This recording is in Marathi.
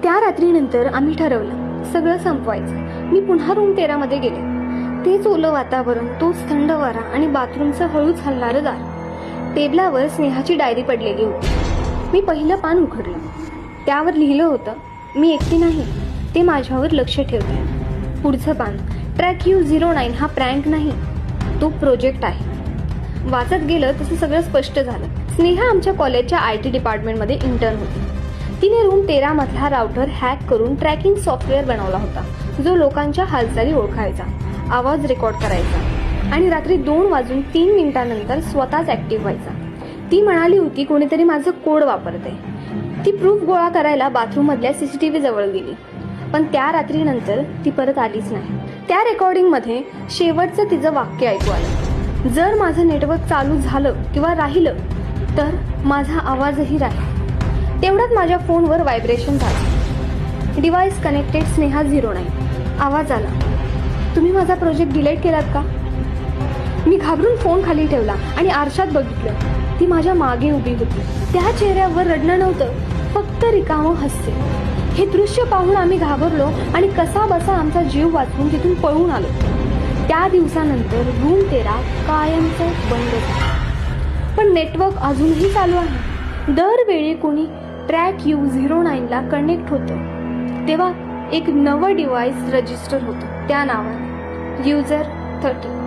त्या रात्रीनंतर आम्ही ठरवलं सगळं संपवायचं. मी पुन्हा रूम 13 मध्ये गेले. तेच ओलं वातावरण, तोच थंड वारा आणि बाथरूमचं हळूच हलणारं दार. टेबलावर स्नेहाची डायरी पडलेली होती. मी पहिलं पान उघडलं. त्यावर लिहिलं होतं, मी एकटी नाही, ते माझ्यावर लक्ष ठेवते. पुढचं पान, ट्रॅक U09 हा प्रँक नाही, तो प्रोजेक्ट आहे. वाचत गेलं तसं सगळं स्पष्ट झालं. स्नेहा आमच्या कॉलेजच्या IT डिपार्टमेंटमध्ये इंटर्न होती. तिने रूम 13 मधला राउटर हॅक करून ट्रॅकिंग सॉफ्टवेअर बनवला होता, जो लोकांच्या हालचाली ओळखायचा, आवाज रेकॉर्ड करायचा आणि रात्री 2:03 स्वतःच ऍक्टिव्ह व्हायचा. ती म्हणाली होती कोणीतरी माझं कोड वापरते. ती प्रूफ गोळा करायला बाथरूम मधल्या CCTV जवळ गेली, पण त्या रात्रीनंतर ती परत आलीच नाही. त्या रेकॉर्डिंगमध्ये शेवटचं तिचं वाक्य ऐकू आलं, जर माझं नेटवर्क चालू झालं किंवा राहिलं तर माझा आवाजही राहील. तेवढ्यात माझ्या फोनवर व्हायब्रेशन झालं. Device connected Sneha 09. आवाज आला, तुम्ही माझा प्रोजेक्ट डिलीट केलात का? मी घाबरून फोन खाली ठेवला आणि आरशात बघितलं. ती माझ्या मागे उभी होती. त्या चेहऱ्यावर रडणं नव्हतं, फक्त रिकामं हास्य. हे दृश्य पाहून आम्ही घाबरलो आणि कसा बसा आमचा जीव वाचवून तिथून पळून आलो. त्या दिवसानंतर रूम 13 कायमचं बंद झालं, पण नेटवर्क अजूनही चालू आहे. दरवेळी कोणी ट्रॅक U09 ला कनेक्ट होतं तेव्हा एक नवं डिव्हाइस रजिस्टर होतं, त्या नावाने UZER 30.